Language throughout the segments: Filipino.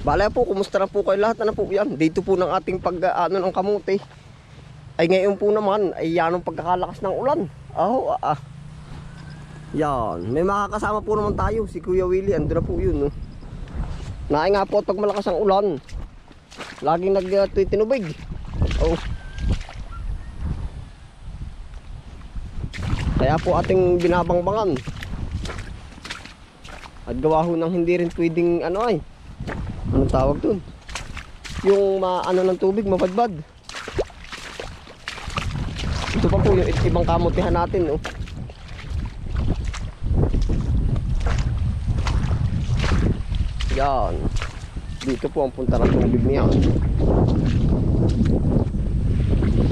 Bale po, kumusta na po kayo lahat? Ano po yan? Dito po ng ating pag-ano ng kamuti. Ay ngayon po naman, ay yanong pagkakalakas ng ulan. Yan, may makakasama po naman tayo. Si Kuya Willie, ando na po yun. No? Naay nga po at pag malakas ang ulan, laging nagtinubig. Kaya po ating binabangbangan. At gawa ho ng hindi rin pwedeng anong tawag dun? Yung maano ng tubig, mabadbad. Ito pa po yung ibang kamutihan natin, no? Yan. Dito po ang punta ng tubig niya.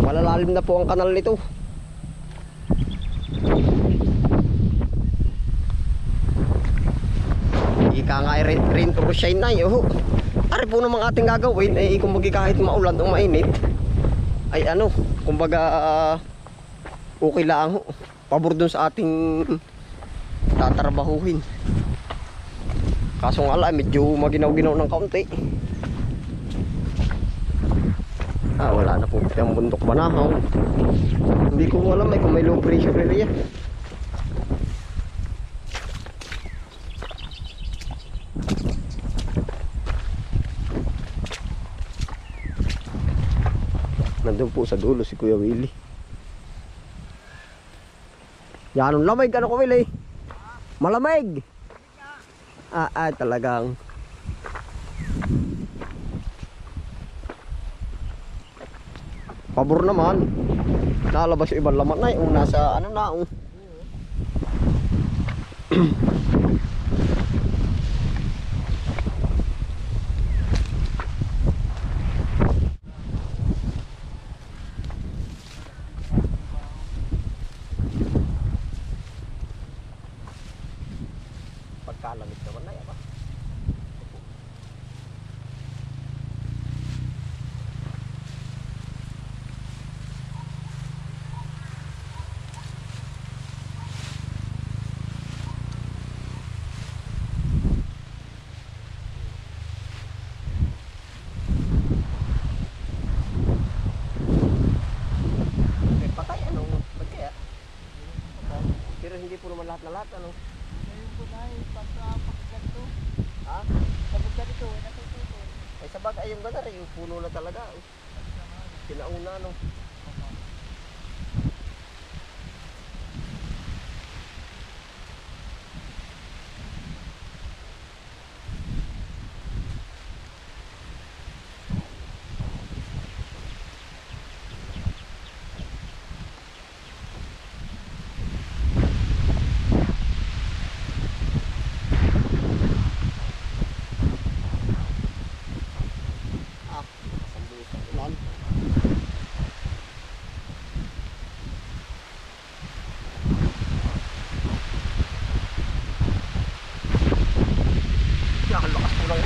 Malalalim na po ang kanal nito. Ika nga rain or shine na yun. Ari po namang ating gagawin ay kumbaga kahit maulan o mainit ay kumbaga okay lang ho. Pabor dun sa ating tatrabahuhin. Kaso nga lang medyo maginaw-ginaw ng kaunti. Wala na po yung bundok Banahaw. Hindi ko alam kung may low pressure area. Nandun po sa dulo si Kuya Willie. Yanong lamig ko Willie. Malamig. Talagang pabor naman. Nalabas yung ibang laman na yung nasa pagkalamig naman na yan ba? Patay ba't kaya? Pero hindi po naman lahat na lahat Ay sabag ay yung ganda rin, yung puno na talaga. Kinauna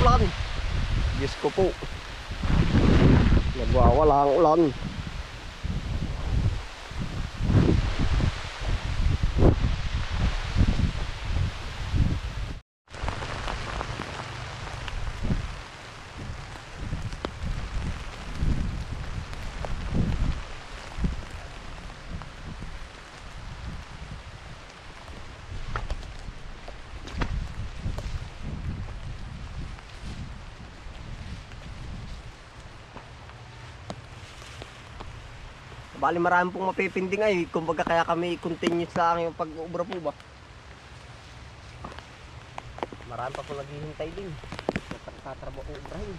ulan. Diyos ko po. Nagwawala ang ulan. Bali marami pong mapipinding ay kumbaga kaya kami continuous lang yung pag-ubra po ba. Marami pa po naghihintay din. Tatrabaho ko ubrahin.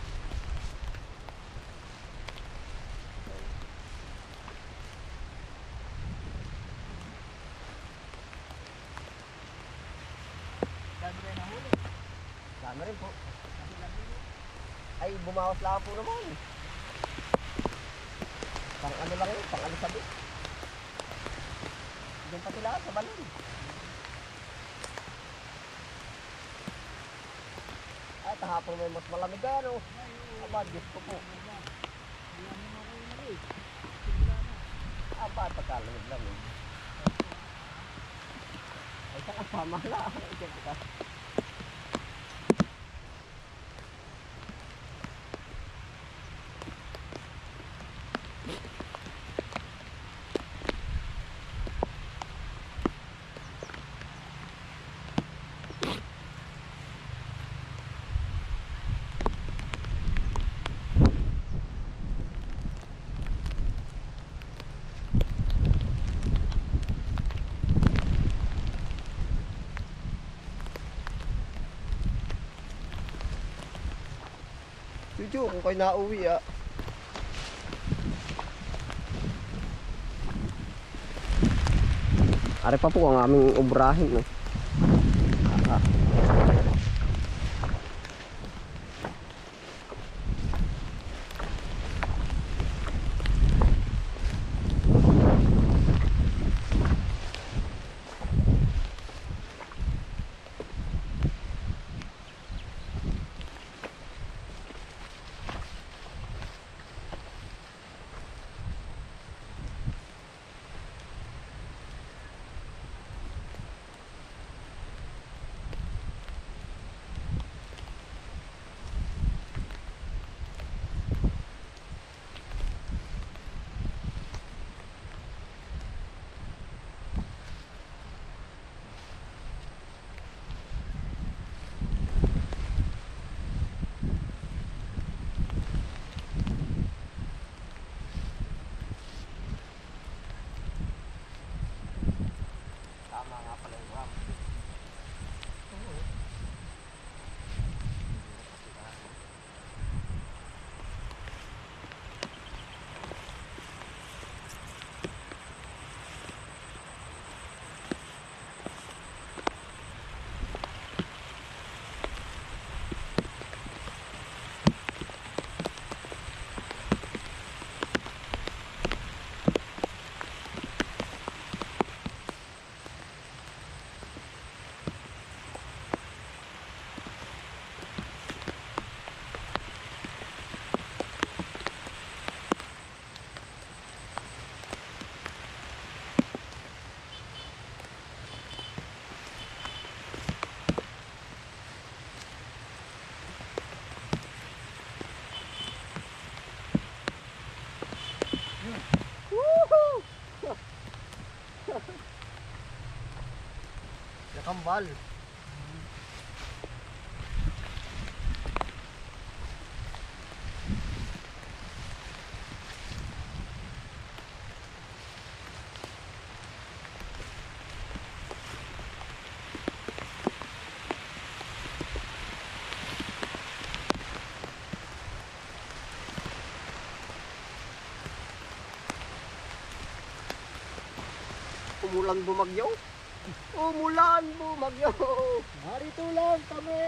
Dami rin po. Ay bumawas lang po naman. Pang lang yun, pang Alisabit. Diyan pa sila sa balon. Ay, tahapon may mas malamig Diyos ko po. Pagkalamig lang Ay, saka pamala. Jojo, kung kayo nauwi ah. Are pa po ang aming obrahin no. Ah. Woohoo! Nakambal. Umulan bumagyo. Umulan bumagyo. Narito lang kami.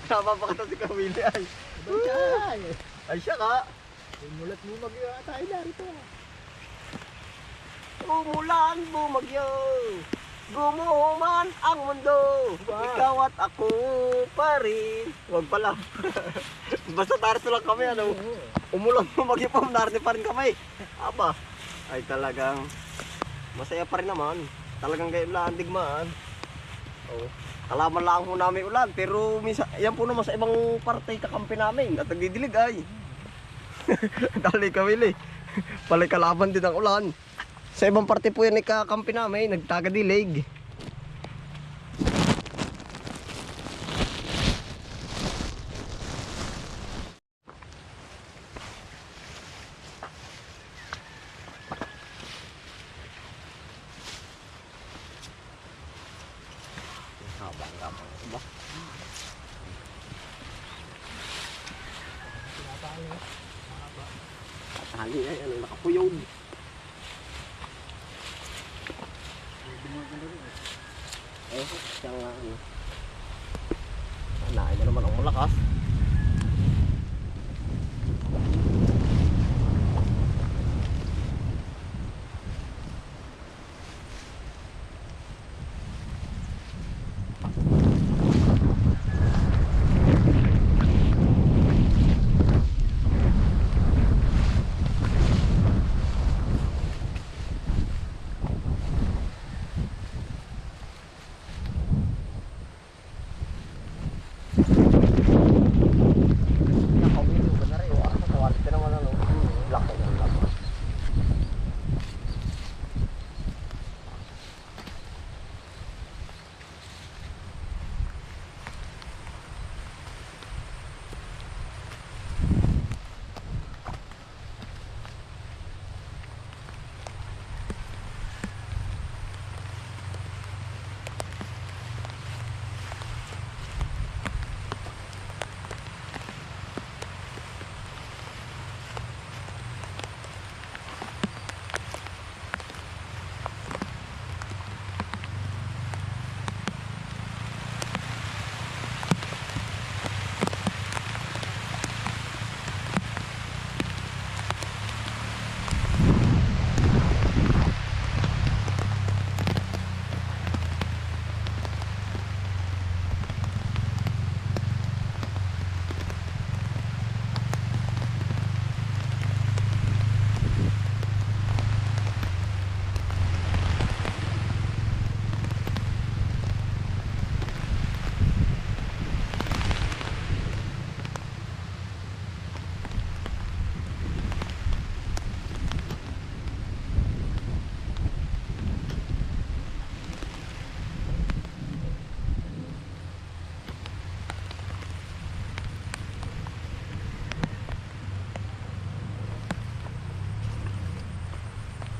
Tama pa kita si Kamili ay. Bansay. Ay siya ka. Umulat mo magyo tayo narito. Umulan bumagyo. Gumuman ang mundo. Ba? Ikaw at ako pa rin. Huwag pala. Basta narito lang kami ano. Umulan bumagyo pa. Narito pa rin kami. Aba. Ay talagang masaya pa rin naman. Talagang kayo lang digmaan. Oh. Kalaman lang po namin ulan. Pero minsan, yan po naman sa ibang parte kakampi namin. At nagdidilig ay. Dali Kamili. Palay kalaban din ang ulan. Sa ibang parte po yan kakampi namin. Nagtagadilig. Habang-habang ba? Tali ay ano nakapuyog. Siya nga ano. Nain na naman ang malakas.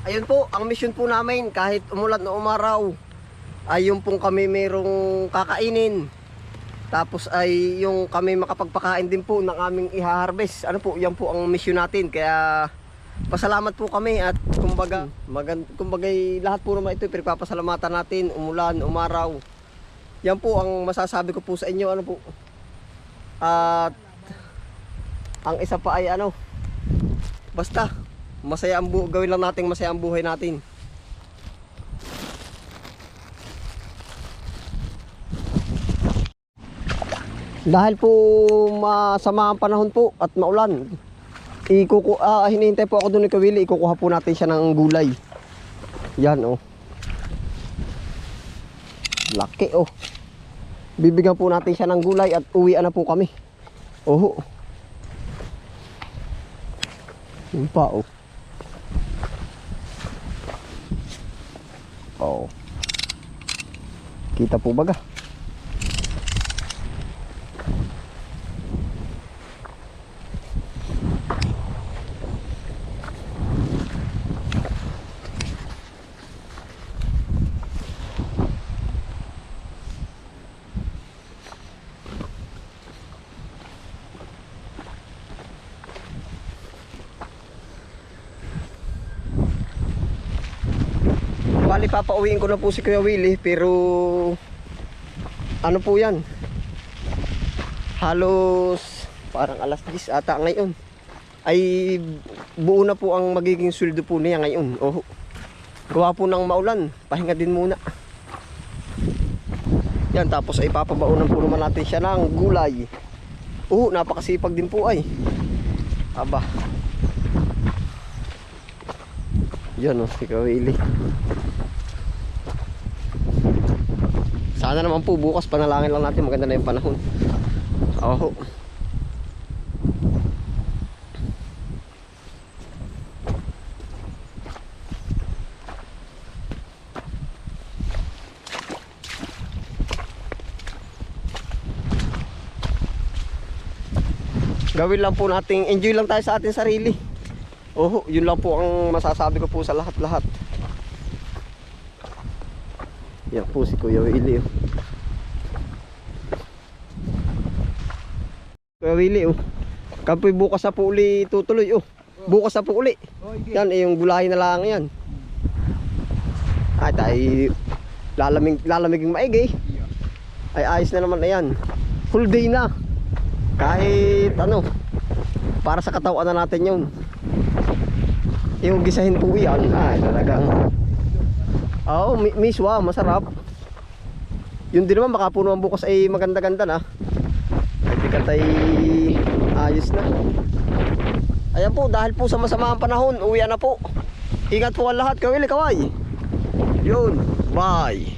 ayun po, ang mission po namin kahit umulan o umaraw ay yung pong kami merong kakainin. Tapos ay yung kami makapagpakain din po ng aming iha-harvest. Ano po, yan po ang mission natin. Kaya pasalamat po kami at kumbaga, kumbaga lahat po naman ito pinagpapasalamatan natin, umulan, umaraw. Yan po ang masasabi ko po sa inyo, ano po. At ang isa pa ay ano, basta masaya ang gawin lang natin masaya ang buhay natin. Dahil po masama ang panahon po at maulan, hinihintay po ako doon ni Kawili, ikukuha po natin siya ng gulay. Yan oh. Laki oh. Bibigyan po natin siya ng gulay at uwian na po kami. Oh. Yun pa oh. Oh. Kita po baga. Bali papauwiin ko na po si Kuya Willie, pero ano po yan, halos parang alas 10 ata ngayon ay buo na po ang magiging sweldo po niya ngayon. Oh, gawa po ng maulan, pahinga din muna yan. Tapos ay papabaunan po naman natin siya ng gulay. Oh, napakasipag din po ay aba. Yan oh, si Kuya Willie. Sana naman po bukas panalangin lang natin maganda na yung panahon. Oh. Gawin lang po nating enjoy lang tayo sa ating sarili. Oh, yun lang po ang masasabi ko po sa lahat-lahat. Yan po si Kuya Willie oh. Kuya Willie oh, kampoy bukas na po uli tutuloy oh. Bukas na po uli. Yan yung gulahin na lang yan. At ay lalamiging maigi. Ay ayos na naman na yan. Full day na. Kahit ano, para sa katawan na natin yun. Yung gisahin po yan ay talagang oh, miswa, masarap. Yun din naman, makapuno ang bukas ay maganda-ganda na. Ay pikatay ayos na. Ayan po, dahil po sa masamang panahon, uwian na po. Ingat po ang lahat, Kawili, kaway. Yun, bye.